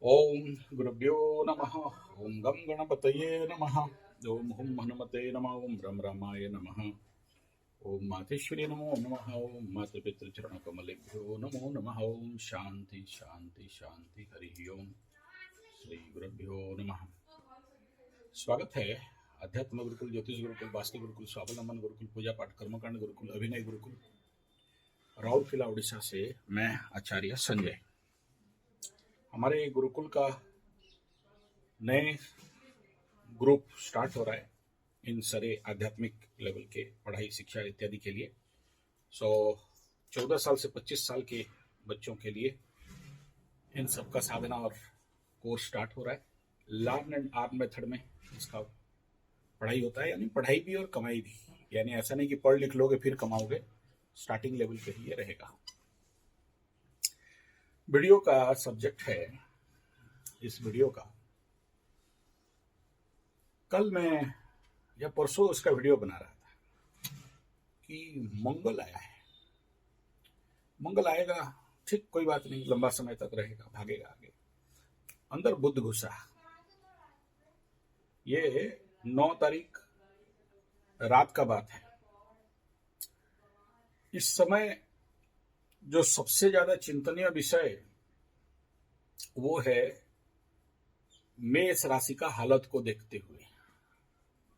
ओम गुरुभ्यो नमः। ओम गम गणपतये नमः। ओम हुम हनुमते नमः। ओम रम रामाय नमः। ओम मातेश्वरी नमो नमः। ओम मातृपितृ चरण कमलेभ्यो नमो नमः। ओम शांति शांति शांति हरि ओम। श्री गुरुभ्यो नमः। स्वागत है अध्यात्म गुरुकुल, ज्योतिष गुरुकुल, वास्तु गुरुकुल, स्वावलंबन गुरुकुल, पूजा पाठ कर्मकांड गुरुकुल, अभिनय गुरुकुल, राउरकेला उड़ीसा से मैं आचार्य संजय। हमारे गुरुकुल का नए ग्रुप स्टार्ट हो रहा है इन सारे आध्यात्मिक लेवल के पढ़ाई शिक्षा इत्यादि के लिए। 14 साल से 25 साल के बच्चों के लिए इन सबका साधना और कोर्स स्टार्ट हो रहा है। लर्न एंड अर्न मेथड में इसका पढ़ाई होता है, यानी पढ़ाई भी और कमाई भी। यानी ऐसा नहीं कि पढ़ लिख लोगे फिर कमाओगे, स्टार्टिंग लेवल पे ही ये रहेगा। वीडियो का सब्जेक्ट है, इस वीडियो का कल मैं या परसों उसका वीडियो बना रहा था कि मंगल आया है। मंगल आएगा, ठीक, कोई बात नहीं, लंबा समय तक रहेगा, भागेगा आगे। अंदर बुध घुसा। ये 9 तारीख रात का बात है। इस समय जो सबसे ज्यादा चिंतनीय विषय वो है मेष राशि का हालत को देखते हुए।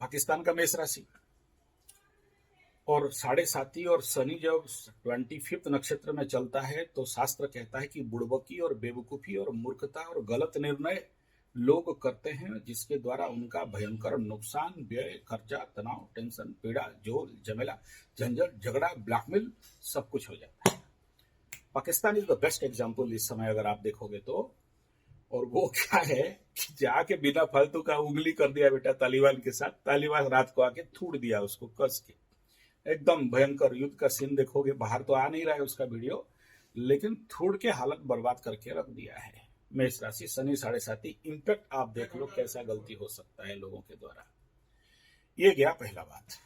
पाकिस्तान का मेष राशि और 7.5 और शनि जब 25 नक्षत्र में चलता है तो शास्त्र कहता है कि बुड़बकी और बेवकूफी और मूर्खता और गलत निर्णय लोग करते हैं, जिसके द्वारा उनका भयंकर नुकसान, व्यय, खर्चा, तनाव, टेंशन, पीड़ा, झोल, झमेला, झंझट, झगड़ा, ब्लैकमेल सब कुछ हो जाता है। Pakistan is the best example इस समय अगर आप देखोगे तो। और वो क्या है कि जाके बिना फालतू का उंगली कर दिया बेटा तालिबान के साथ। तालिबान रात को आके थूड़ दिया उसको कस के। एकदम भयंकर युद्ध का सीन देखोगे। बाहर तो आ नहीं रहा है उसका वीडियो, लेकिन थूड़ के हालत बर्बाद करके रख दिया है। मेष राशि, शनि 7.5, इंपैक्ट आप देख लो कैसा गलती हो सकता है लोगों के द्वारा। ये गया पहला बात।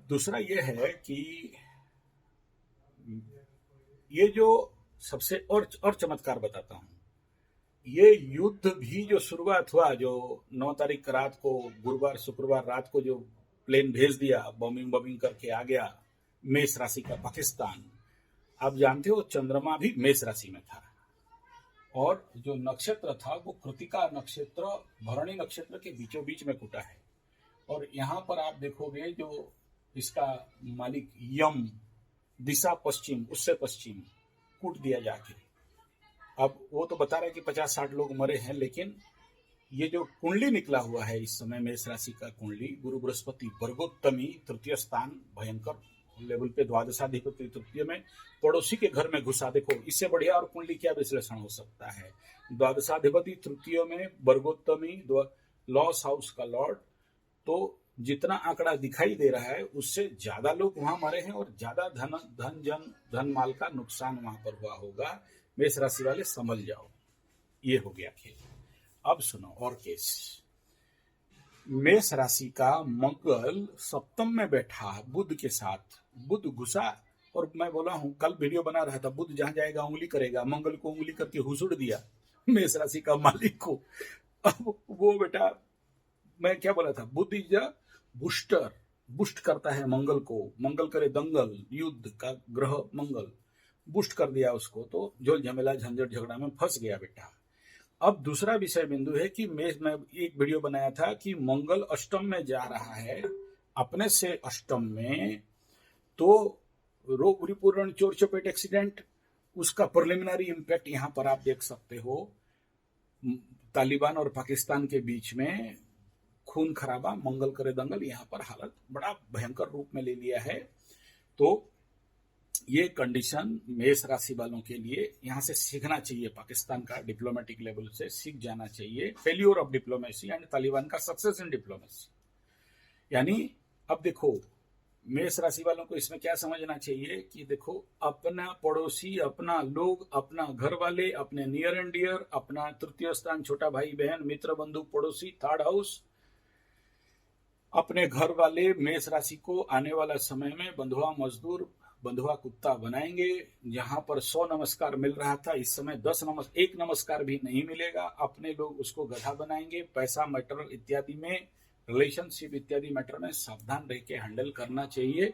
दूसरा ये है कि ये जो सबसे और चमत्कार बताता हूं, ये युद्ध भी जो शुरुआत हुआ, जो 9 तारीख रात को, गुरुवार शुक्रवार रात को जो प्लेन भेज दिया, बॉम्बिंग करके आ गया मेष राशि का पाकिस्तान। आप जानते हो चंद्रमा भी मेष राशि में था और जो नक्षत्र था वो कृतिका नक्षत्र भरणी नक्षत्र के बीचों बीच में कूटा है। और यहां पर आप देखोगे जो इसका मालिक यम, दिशा पश्चिम, उससे पश्चिम कूट दिया जाके। अब वो तो बता रहे हैं कि 50-60 लोग मरे हैं, लेकिन ये जो कुंडली निकला हुआ है इस समय मेष राशि का कुंडली, गुरु बृहस्पति वर्गोत्तमी तृतीय स्थान, भयंकर लेवल पे, द्वादशाधिपति तृतीय में, पड़ोसी के घर में घुसा। देखो इससे बढ़िया और कुंडली क्या विश्लेषण हो सकता है। द्वादशाधिपति तृतीय में, वर्गोत्तमी, लॉस हाउस का लॉर्ड। तो जितना आंकड़ा दिखाई दे रहा है उससे ज्यादा लोग वहां मरे हैं और ज्यादा धन माल का नुकसान वहां पर हुआ होगा। मेष राशि वाले समझ जाओ, ये हो गया खेल। अब सुनो और केस। मेष राशि का मंगल सप्तम में बैठा बुध के साथ, बुध घुसा। और मैं बोला हूं, कल वीडियो बना रहा था, बुध जहां जाएगा उंगली करेगा। मंगल को उंगली करके हुसुड़ दिया मेष राशि का मालिक को। अब वो बेटा, मैं क्या बोला था, बुध इज अ बूस्टर, बूस्ट करता है मंगल को। मंगल करे दंगल, युद्ध का ग्रह मंगल बूस्ट कर दिया उसको, तो झोल झमेला झंझट झगड़ा में फंस गया बेटा। अब दूसरा विषय बिंदु है कि मैं एक वीडियो बनाया था कि मंगल अष्टम में जा रहा है, अपने से अष्टम में, तो रोग रिपूर्ण चोर चपेट एक्सीडेंट, उसका प्रिलिमिनरी इंपैक्ट यहां पर आप देख सकते हो। तालिबान और पाकिस्तान के बीच में खून खराबा, मंगल करे दंगल, यहां पर हालत बड़ा भयंकर रूप में ले लिया है। तो ये कंडीशन मेष राशि वालों के लिए यहां से सीखना चाहिए। पाकिस्तान का डिप्लोमेटिक लेवल से सीख जाना चाहिए। Failure of diplomacy and Taliban का सक्सेस इन डिप्लोमेसी। यानी अब देखो, मेष राशि वालों को इसमें क्या समझना चाहिए कि देखो, अपना पड़ोसी, अपना लोग, अपना घर वाले, अपने नियर एंड डियर, अपना तृतीय स्थान, छोटा भाई बहन, मित्र बंधु पड़ोसी, थर्ड हाउस, अपने घर वाले मेष राशि को आने वाला समय में बंधुआ मजदूर, बंधुआ कुत्ता बनाएंगे। जहां पर 100 नमस्कार मिल रहा था, इस समय 1 नमस्कार भी नहीं मिलेगा। अपने लोग उसको गधा बनाएंगे। पैसा मैटर इत्यादि में, रिलेशनशिप इत्यादि मैटर में सावधान रह के हैंडल करना चाहिए,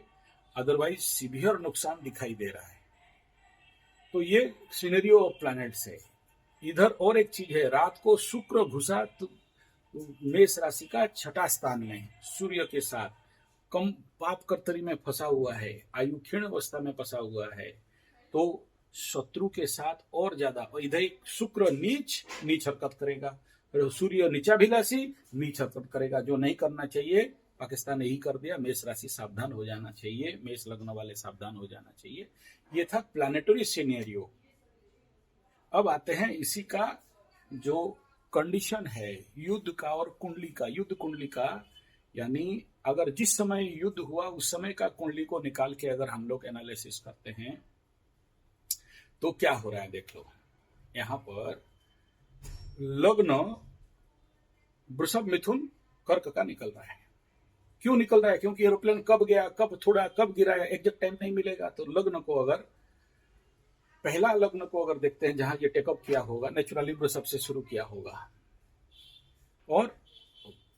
अदरवाइज सीवियर नुकसान दिखाई दे रहा है। तो ये सिनेरियो ऑफ प्लैनेट्स है। इधर और एक चीज है, रात को शुक्र घुसा तो मेष राशि का 6ठा स्थान में सूर्य के साथ कम पाप कर्तरी में फंसा हुआ है, आयु क्षीण अवस्था में फंसा हुआ है, तो शत्रु के साथ और ज्यादा। और इधर एक शुक्र नीच हरकत करेगा, सूर्य नीचाभिलाषी नीच हरकत करेगा, जो नहीं करना चाहिए। पाकिस्तान यही कर दिया। मेष राशि सावधान हो जाना चाहिए, मेष लग्न वाले सावधान हो जाना चाहिए। ये था प्लैनेटरी सिनेरियो। अब आते हैं इसी का जो कंडीशन है युद्ध का और कुंडली का। युद्ध कुंडली का यानी अगर जिस समय युद्ध हुआ उस समय का कुंडली को निकाल के अगर हम लोग एनालिसिस करते हैं तो क्या हो रहा है देख लो। यहां पर लग्न वृषभ मिथुन कर्क का निकल रहा है। क्यों निकल रहा है? क्योंकि एरोप्लेन कब गया, कब थोड़ा, कब गिरा है, एग्जैक्ट टाइम नहीं मिलेगा। तो लग्न को अगर पहला लग्न को अगर देखते हैं जहां ये टेकअप किया होगा, नेचुरली वृषभ से शुरू किया होगा और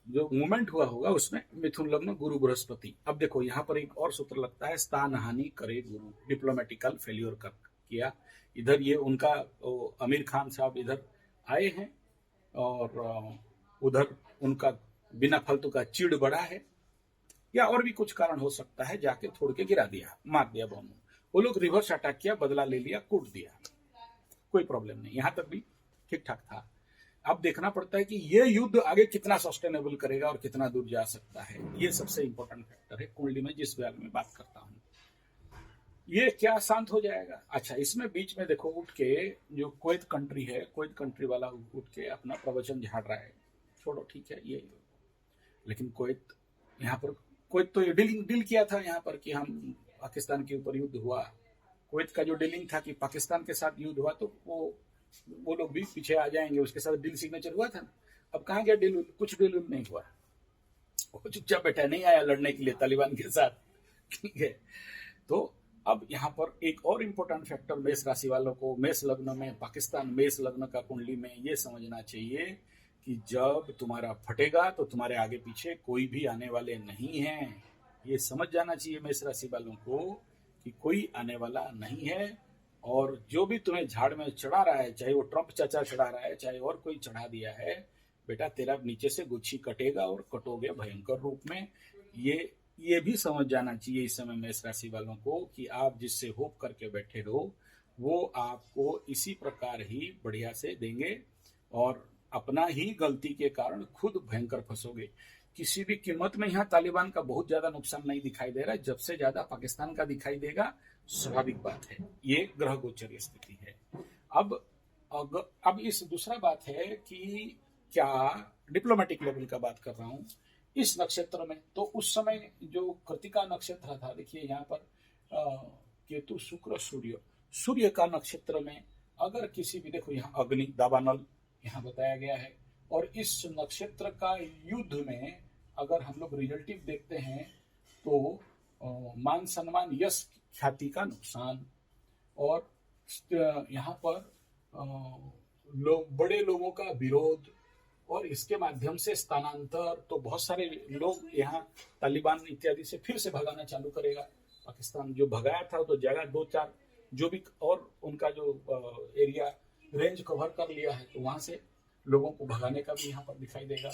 जो मूवमेंट हुआ होगा उसमें मिथुन लग्न गुरु बृहस्पति। अब देखो यहां पर एक और सूत्र लगता है, स्थान हानि करे गुरु, डिप्लोमेटिकल फेल्योर किया। इधर ये उनका आमिर खान साहब इधर आए हैं और उधर उनका बिना फालतू का चिड़ बढ़ा है, या और भी कुछ कारण हो सकता है। जाके छोड़ के गिरा दिया, मार दिया बम। वो लोग रिवर्स अटैक किया, बदला ले लिया, कूट दिया, कोई प्रॉब्लम नहीं, यहां तक भी ठीक ठाक था। अब देखना पड़ता है कि ये युद्ध आगे कितना सस्टेनेबल करेगा और कितना दूर जा सकता है। ये सबसे इंपॉर्टेंट फैक्टर है कुंडली में, जिस बारे में बात करता हूं। ये क्या शांत हो जाएगा? अच्छा, इसमें बीच में देखो उठ के जो कुवैत कंट्री है, कुवैत कंट्री वाला उठ के अपना प्रवचन झाड़ रहा है। छोड़ो, ठीक है ये, लेकिन कुवैत यहाँ पर, कुवैत तो ये डील किया था यहाँ पर कि हम पाकिस्तान के ऊपर युद्ध हुआ। कुवैत का जो डीलिंग था कि पाकिस्तान के साथ युद्ध हुआ तो वो लोग भी पीछे आ जाएंगे, उसके साथ डील सिग्नेचर हुआ था। अब कहाँ गया डील? कुछ डील नहीं हुआ, वो चुपचाप बैठा, नहीं आया लड़ने के लिए तालिबान के साथ, ठीक है। तो अब यहाँ पर एक और इम्पोर्टेंट फैक्टर मेष राशि वालों को, मेष लग्न में, पाकिस्तान मेष लग्न का कुंडली में ये समझना चाहिए कि जब तुम्हारा फटेगा तो तुम्हारे आगे पीछे कोई भी आने वाले नहीं है। ये समझ जाना चाहिए मेष राशि वालों को कि कोई आने वाला नहीं है। और जो भी तुम्हें झाड़ में चढ़ा रहा है, चाहे वो ट्रंप चाचा चढ़ा रहा है, चाहे और कोई चढ़ा दिया है, बेटा तेरा नीचे से गुच्छी कटेगा और कटोगे भयंकर रूप में। ये भी समझ जाना चाहिए इस समय मेष राशि वालों को कि आप जिससे होप करके बैठे हो वो आपको इसी प्रकार ही बढ़िया से देंगे और अपना ही गलती के कारण खुद भयंकर फंसोगे। किसी भी कीमत में यहाँ तालिबान का बहुत ज्यादा नुकसान नहीं दिखाई दे रहा है, जब से ज्यादा पाकिस्तान का दिखाई देगा, स्वाभाविक बात है, ये ग्रह गोचर स्थिति है। अब इस दूसरा बात है कि क्या डिप्लोमेटिक लेवल का बात कर रहा हूं इस नक्षत्र में। तो उस समय जो कृतिका नक्षत्र था, देखिए यहाँ पर केतु शुक्र सूर्य का नक्षत्र में अगर किसी भी, देखो यहाँ अग्नि दावानल यहाँ बताया गया है, और इस नक्षत्र का युद्ध में अगर हम लोग रिजल्टिव देखते हैं तो मान सम्मान यश ख्याति का नुकसान, और यहाँ पर बड़े लोगों का विरोध, और इसके माध्यम से स्थानांतर। तो बहुत सारे लोग यहाँ तालिबान इत्यादि से फिर से भगाना चालू करेगा। पाकिस्तान जो भगाया था तो जगह 2-4 जो भी और उनका जो एरिया रेंज कवर कर लिया है, तो वहां से लोगों को भगाने का भी यहाँ पर दिखाई देगा।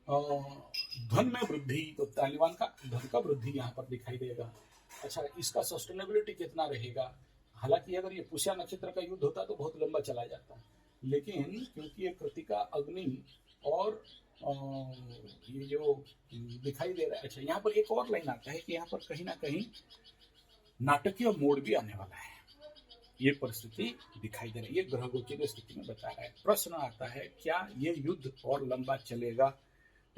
धन में वृद्धि, तो तालिबान का धन का वृद्धि यहाँ पर दिखाई देगा। अच्छा, इसका सस्टेनेबिलिटी कितना रहेगा? हालांकि अगर ये पुष्या नक्षत्र का युद्ध होता तो बहुत लंबा चला जाता, लेकिन क्योंकि ये कृतिका अग्नि और ये जो दिखाई दे रहा है। अच्छा, यहाँ पर एक और लाइन आता है कि यहाँ पर कहीं ना कहीं नाटकीय मोड़ भी आने वाला है, ये परिस्थिति दिखाई दे रही है, ये ग्रह गोचर स्थिति में बता रहा है। प्रश्न आता है क्या ये युद्ध और लंबा चलेगा?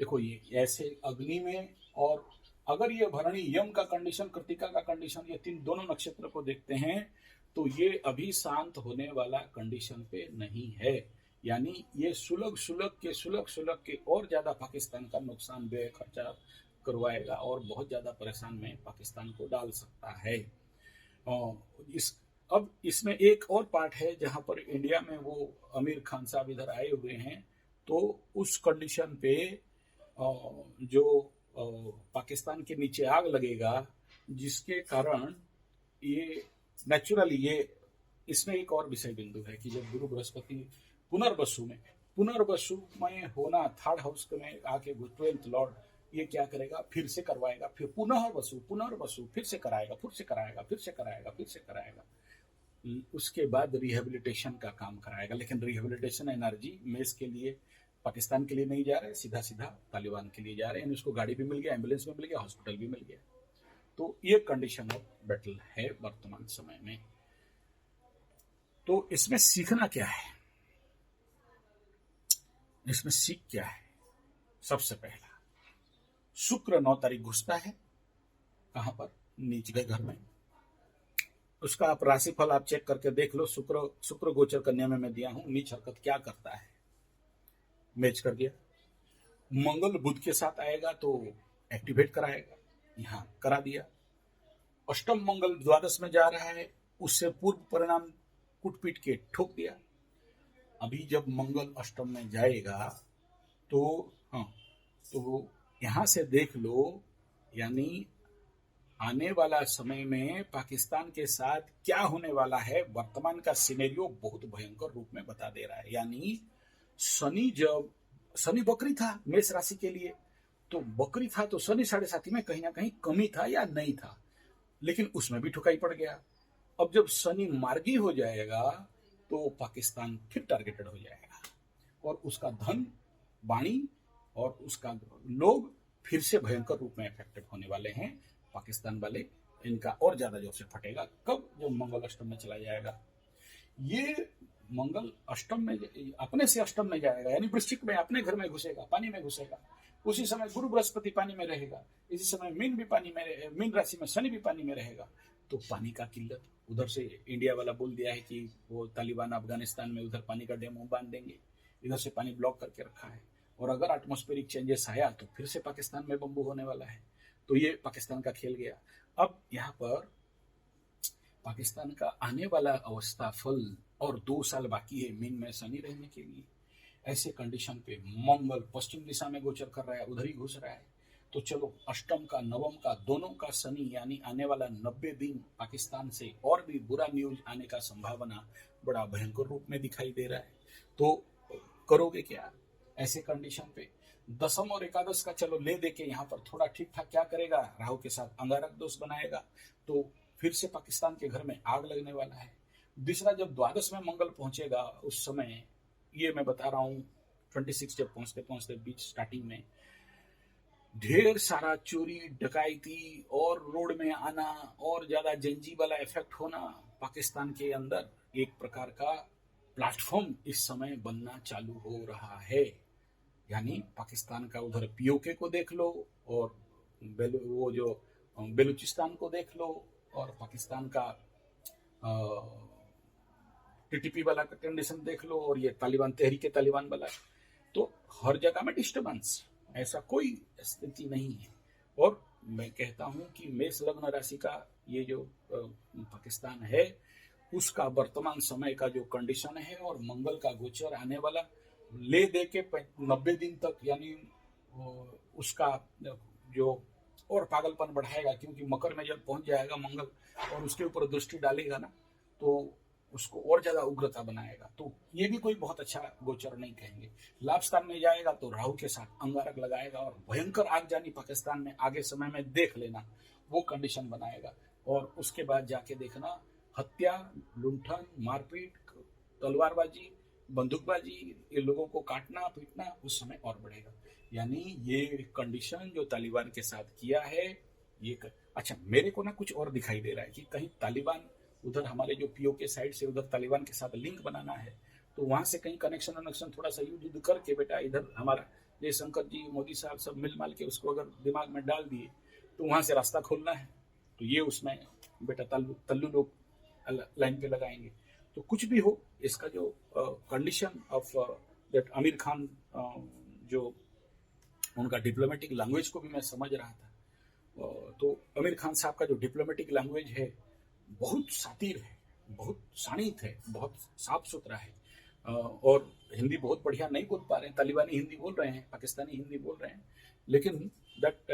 देखो ये ऐसे अग्नि में, और अगर ये भरणी यम का कंडीशन, कृतिका का कंडीशन, ये दोनों नक्षत्र को देखते हैं तो ये अभी शांत होने वाला कंडीशन पे नहीं है। यानी ये सुलग सुलग के और ज्यादा पाकिस्तान का नुकसान व्यय खर्चा करवाएगा और बहुत ज़्यादा परेशान में पाकिस्तान को डाल सकता है। इस अब इसमें एक और पार्ट है जहां पर इंडिया में वो आमिर खान साहब इधर आए हुए हैं, तो उस कंडीशन पे जो पाकिस्तान के नीचे आग लगेगा, जिसके कारण ये नेचुरली ये इसमें एक और विषय बिंदु है कि जब गुरु बृहस्पति पुनर्वसु में होना, थर्ड हाउस में आके 12th लॉर्ड ये क्या करेगा, फिर से करवाएगा, फिर पुनर्वसु फिर से कराएगा, उसके बाद रिहेबिलिटेशन का काम कराएगा। लेकिन रिहेबिलिटेशन एनर्जी मेस के लिए, पाकिस्तान के लिए नहीं जा रहे, सीधा सीधा तालिबान के लिए जा रहे हैं। उसको गाड़ी भी मिल गया, एम्बुलेंस भी मिल गया, हॉस्पिटल भी मिल गया। तो ये कंडीशन ऑफ बैटल है वर्तमान समय में। तो इसमें सीखना क्या है, इसमें सीख क्या है? सबसे पहला, शुक्र 9 तारीख घुसता है कहां पर, नीच के घर में। उसका आप राशिफल आप चेक करके देख लो। शुक्र गोचर कन्या में मैं दिया हूं, नीच हरकत क्या करता है, मैच कर दिया। मंगल बुध के साथ आएगा तो एक्टिवेट कराएगा, यहां करा दिया। अष्टम मंगल द्वादश में जा रहा है, उससे पूर्व परिणाम कुटपीट के ठोक दिया। अभी जब मंगल अष्टम में जाएगा तो तो यहां से देख लो, यानी आने वाला समय में पाकिस्तान के साथ क्या होने वाला है, वर्तमान का सिनेरियो बहुत भयंकर रूप में बता दे रहा है। यानी शनि बकरी था मेष राशि के लिए, तो बकरी था तो शनि 7.5 में कहीं ना कहीं कमी था या नहीं था, लेकिन उसमें भी ठुकाई पड़ गया। अब जब शनि मार्गी हो जाएगा तो पाकिस्तान फिर टारगेटेड हो जाएगा और उसका धन, वाणी और उसका लोग फिर से भयंकर रूप में इफेक्टेड होने वाले हैं। पाकिस्तान वाले, इनका और ज्यादा जोर से फटेगा। कब? जब मंगल अष्टम में चला जाएगा। ये मंगल अष्टम में, अपने से अष्टम में जाएगा, यानी वृश्चिक में अपने घर में घुसेगा, पानी में घुसेगा। उसी समय गुरु बृहस्पति पानी में रहेगा, इसी समय मीन भी पानी में, मीन राशि में शनि भी पानी में रहेगा। तो पानी का किल्लत, उधर से इंडिया वाला बोल दिया है कि वो तालिबान अफगानिस्तान में उधर पानी का डैम बांध देंगे, इधर से पानी ब्लॉक करके रखा है। और अगर एटमॉस्फेरिक चेंजेस आया तो फिर से पाकिस्तान में बंबू होने वाला है। तो ये पाकिस्तान का खेल गया। अब यहाँ पर पाकिस्तान का आने वाला अवस्था फल और 2 साल बाकी है मीन में शनि रहने के लिए। ऐसे कंडीशन पे मंगल पश्चिम दिशा में गोचर कर रहा है, उधर ही घुस रहा है। तो चलो, अष्टम का, नवम का, दोनों का शनि, यानी आने वाला 90 दिन पाकिस्तान से और भी बुरा न्यूज आने का संभावना बड़ा भयंकर रूप में दिखाई दे रहा है। तो करोगे क्या ऐसे कंडीशन पे? दसम और एकादश का चलो ले दे के यहाँ पर थोड़ा ठीक ठाक क्या करेगा, राहु के साथ अंगारक दोष बनाएगा, तो फिर से पाकिस्तान के घर में आग लगने वाला है। दूसरा, जब द्वादश में मंगल पहुंचेगा उस समय, ये मैं बता रहा हूँ 26 जब पहुंचते पहुंचते बीच स्टार्टिंग में ढेर सारा चोरी डकैती और रोड में आना और ज्यादा जेंजी वाला इफेक्ट होना, पाकिस्तान के अंदर एक प्रकार का प्लेटफॉर्म इस समय बनना चालू हो रहा है। यानी पाकिस्तान का उधर पीओके को देख लो और वो जो बेलूचिस्तान को देख लो और पाकिस्तान का टीटीपी वाला कंडीशन देख लो और ये तालिबान, तहरीके तालिबान वाला, तो हर जगह में डिस्टर्बेंस, ऐसा कोई स्थिति नहीं है। और मैं कहता हूं कि मेष लग्न राशि का ये जो पाकिस्तान है, उसका वर्तमान समय का जो कंडीशन है और मंगल का गोचर आने वाला ले दे के 90 दिन तक, यानी उसका जो और पागलपन बढ़ाएगा, क्योंकि मकर में जब पहुंच जाएगा मंगल और उसके ऊपर दृष्टि डालेगा ना, तो उसको और ज्यादा उग्रता बनाएगा। तो ये भी कोई बहुत अच्छा गोचर नहीं कहेंगे। लाभ स्थान में जाएगा तो राहु के साथ अंगारक लगाएगा और भयंकर आगजनी पाकिस्तान में आगे समय में देख लेना, वो कंडीशन बनाएगा। और उसके बाद जाके देखना, हत्या, लुंठन, मारपीट, तलवारबाजी, बंदूकबाजी, ये लोगों को काटना पीटना उस समय और बढ़ेगा। यानी ये कंडीशन जो तालिबान के साथ किया है, ये अच्छा, मेरे को ना कुछ और दिखाई दे रहा है कि कहीं तालिबान उधर हमारे जो पीओके साइड से उधर तालिबान के साथ लिंक बनाना है, तो वहां से कहीं कनेक्शन थोड़ा सा युद्ध करके बेटा इधर हमारा जयशंकर जी, मोदी साहब सब मिल माल के उसको अगर दिमाग में डाल दिए तो वहां से रास्ता खोलना है। तो ये उसमें बेटा तल्लू लोग लाइन पे लगाएंगे। तो कुछ भी हो, इसका जो condition of that Aamir Khan जो उनका डिप्लोमेटिक लैंग्वेज को भी मैं समझ रहा था। तो आमिर खान साहब का जो डिप्लोमेटिक लैंग्वेज है बहुत शातिर है, बहुत शाणित है, बहुत साफ सुथरा है। और हिंदी बहुत बढ़िया नहीं बोल पा रहे हैं, तालिबानी हिंदी बोल रहे हैं, पाकिस्तानी हिंदी बोल रहे हैं, लेकिन दैट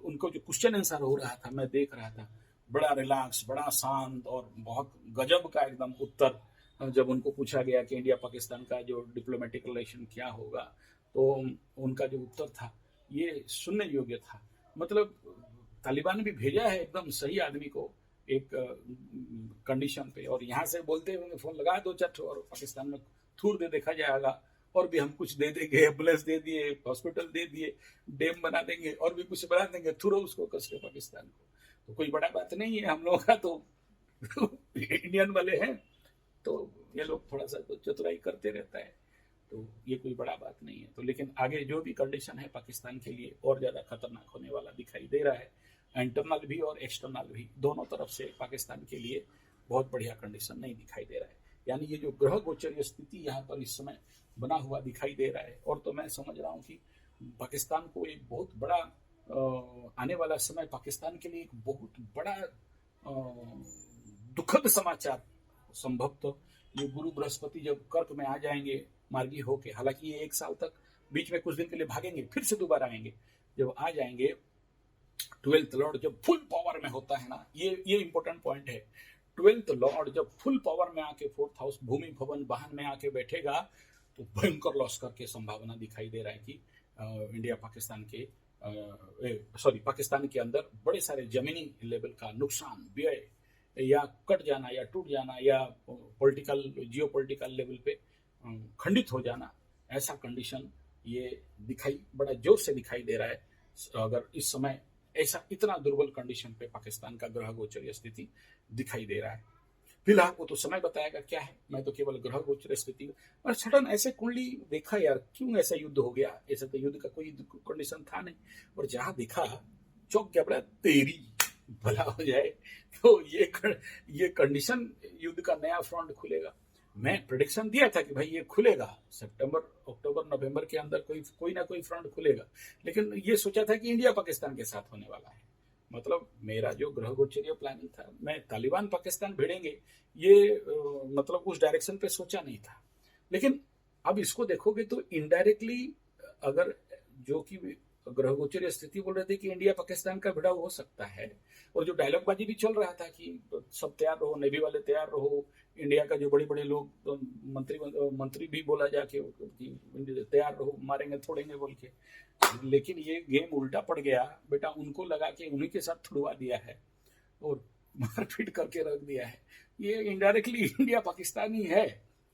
उनको जो क्वेश्चन आंसर हो रहा था मैं देख रहा था, बड़ा रिलैक्स, बड़ा शांत और बहुत गजब का एकदम उत्तर। जब उनको पूछा गया कि इंडिया पाकिस्तान का जो डिप्लोमेटिक रिलेशन क्या होगा, तो उनका जो उत्तर था ये सुनने योग्य था। मतलब तालिबान ने भी भेजा है एकदम सही आदमी को एक कंडीशन पे, और यहाँ से बोलते हुए फोन लगा दो चट और पाकिस्तान में थूर दे देखा जाएगा, और भी हम कुछ दे देंगे, एम्बुलेंस दे दिए, हॉस्पिटल दे दिए, डैम बना देंगे, और भी कुछ बना देंगे, थूरो उसको कस के पाकिस्तान को। तो कोई बड़ा बात नहीं है, हम लोगों का तो इंडियन वाले हैं, तो ये लोग थोड़ा सा तो चतुराई करते रहता है, तो ये कोई बड़ा बात नहीं है। तो लेकिन आगे जो भी कंडीशन है पाकिस्तान के लिए और ज़्यादा खतरनाक होने वाला दिखाई दे रहा है। इंटरनल भी और एक्सटर्नल भी, दोनों तरफ से पाकिस्तान के लिए बहुत बढ़िया कंडीशन नहीं दिखाई दे रहा है। यानी ये जो ग्रह गोचरीय स्थिति यहाँ पर इस समय बना हुआ दिखाई दे रहा है, और तो मैं समझ रहा हूँ कि पाकिस्तान को एक बहुत बड़ा आने वाला समय पाकिस्तान के लिए एक बहुत बड़ा दुखद समाचार संभवतः ये गुरु बृहस्पति जब कर्क में आ जाएंगे मार्गी होके, हालांकि ये 1 साल तक बीच में कुछ दिन के लिए भागेंगे, फिर से दोबारा आएंगे। जब आ जाएंगे 12th लॉर्ड जब फुल पावर में होता है ना, ये इंपॉर्टेंट पॉइंट है। 12th लॉर्ड जब फुल पावर में आके 4th हाउस भूमि भवन वाहन में आके बैठेगा, तो भयंकर लॉस करके संभावना दिखाई दे रहा है कि इंडिया पाकिस्तान के पाकिस्तान के अंदर बड़े सारे जमीनी लेवल का नुकसान, व्यय, या कट जाना या टूट जाना, या पॉलिटिकल जियो पॉलिटिकल लेवल पे खंडित हो जाना, ऐसा कंडीशन ये दिखाई बड़ा जोर से दिखाई दे रहा है। अगर इस समय ऐसा इतना दुर्बल कंडीशन पे पाकिस्तान का ग्रह गोचरीय स्थिति दिखाई दे रहा है। फिलहाल वो तो समय बताएगा क्या है, मैं तो केवल ग्रह गोचर स्थिति। और सडन ऐसे कुंडली देखा यार, क्यों ऐसा युद्ध हो गया, ऐसा तो युद्ध का कोई कंडीशन था नहीं, और जहां देखा चौक क्या बड़ा तेरी भला हो जाए, तो ये कंडीशन युद्ध का नया फ्रंट खुलेगा। मैं प्रेडिक्शन दिया था कि भाई ये खुलेगा सितंबर, अक्टूबर, नवंबर के अंदर कोई ना कोई फ्रंट खुलेगा, लेकिन ये सोचा था कि इंडिया पाकिस्तान के साथ होने वाला है। मतलब मेरा जो ग्रह गोचरीय प्लानिंग था, मैं तालिबान पाकिस्तान भिड़ेंगे ये मतलब उस डायरेक्शन पे सोचा नहीं था। लेकिन अब इसको देखोगे तो इनडायरेक्टली, अगर जो कि ग्रह गोचरीय स्थिति बोल रहे थे कि इंडिया पाकिस्तान का भिड़ाव हो सकता है, और जो डायलॉग बाजी भी चल रहा था कि सब तैयार रहो, नेवी वाले तैयार रहो, इंडिया का जो बड़े बड़े लोग तो मंत्री भी बोला जाके तैयार रहो, मारेंगे थोड़ेंगे बोल के। लेकिन ये गेम उल्टा पड़ गया बेटा, उनको लगा कि उन्हीं के साथ थुड़वा दिया है और मारपीट करके रख दिया है। ये इनडायरेक्टली इंडिया पाकिस्तान ही है,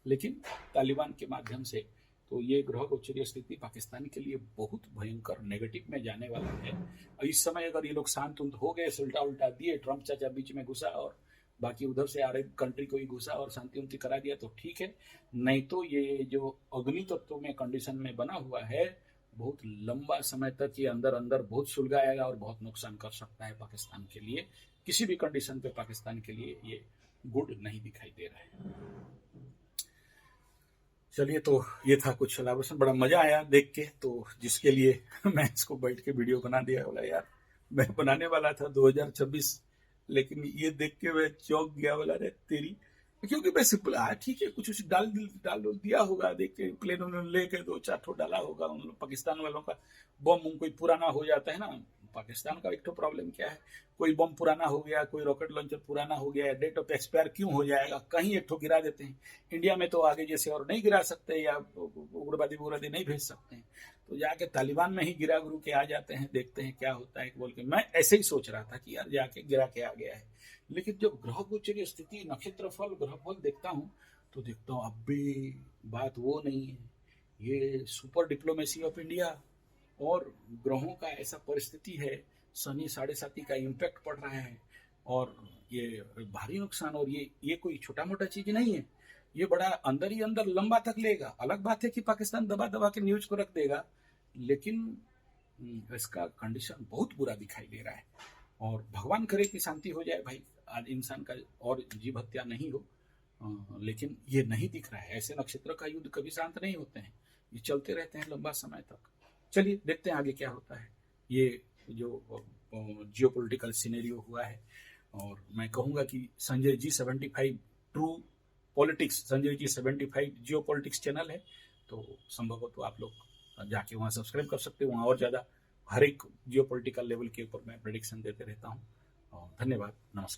लेकिन तालिबान के माध्यम से। तो ये ग्रह गोचरीय स्थिति पाकिस्तान के लिए बहुत भयंकर नेगेटिव में जाने वाला है। इस समय अगर ये लोग शांत हो गए, उल्टा उल्टा दिए, ट्रंप चाचा बीच में घुसा और बाकी उधर से आ रहे कंट्री को ही घुसा और शांति उन्ति करा दिया तो ठीक है, नहीं तो ये जो अग्नि तत्व में कंडीशन में बना हुआ है, बहुत लंबा समय तक ये अंदर अंदर बहुत सुलगाएगा और बहुत नुकसान कर सकता है पाकिस्तान के लिए। किसी भी कंडीशन पे पाकिस्तान के लिए ये गुड नहीं दिखाई दे रहा है। चलिए, तो ये था कुछ एलाबोरेशन, बड़ा मजा आया देख के, तो जिसके लिए मैं इसको बैठ के वीडियो बना दिया। बोला यार मैं बनाने वाला था 2026, लेकिन ये देख के मैं चौंक गया। बोला रे तेरी, क्योंकि मैं सिंपल ठीक है, कुछ डाल दिया होगा, देख के प्लेन उन्होंने लेके 2-4 ठो डाला होगा उन लोग पाकिस्तान वालों का। बम कोई पुराना हो जाता है ना, पाकिस्तान का एक तो प्रॉब्लम क्या है, कोई बम पुराना हो गया, कोई रॉकेट लॉन्चर पुराना हो गया, डेट ऑफ एक्सपायर क्यों हो जाएगा, कहीं एक ठो गिरा देते हैं। इंडिया में तो आगे जैसे और नहीं गिरा सकते, या उग्रवादी नहीं भेज सकते हैं, तो जाके तालिबान में ही गिरा गुरु के आ जाते हैं, देखते हैं क्या होता है बोल के मैं ऐसे ही सोच रहा था कि यार जाके गिरा के आ गया है। लेकिन जब ग्रह गोचरीय स्थिति, नक्षत्रफल, ग्रहफल देखता हूँ, तो देखता हूँ अब भी बात वो नहीं है। ये सुपर डिप्लोमेसी ऑफ इंडिया, और ग्रहों का ऐसा परिस्थिति है, शनि 7.5 का इम्पैक्ट पड़ रहा है, और ये भारी नुकसान, और ये कोई छोटा मोटा चीज नहीं है, ये बड़ा अंदर ही अंदर लंबा तक लेगा। अलग बात है कि पाकिस्तान दबा दबा के न्यूज को रख देगा, लेकिन इसका कंडीशन बहुत बुरा दिखाई दे रहा है। और भगवान करे कि शांति हो जाए भाई, आज इंसान का और जीव हत्या नहीं हो, लेकिन ये नहीं दिख रहा है। ऐसे नक्षत्र का युद्ध कभी शांत नहीं होते हैं, ये चलते रहते हैं लंबा समय तक। चलिए देखते हैं आगे क्या होता है। ये जो जियो पोलिटिकल सिनेरियो हुआ है, और मैं कहूँगा कि संजय जी 75 ट्रू पॉलिटिक्स, संजय जी 75 जियो पॉलिटिक्स चैनल है, तो संभवतः तो आप लोग जाके वहाँ सब्सक्राइब कर सकते हो। वहाँ और ज़्यादा हर एक जियो पोलिटिकल लेवल के ऊपर मैं प्रेडिक्शन देते रहता हूँ। और धन्यवाद, नमस्कार।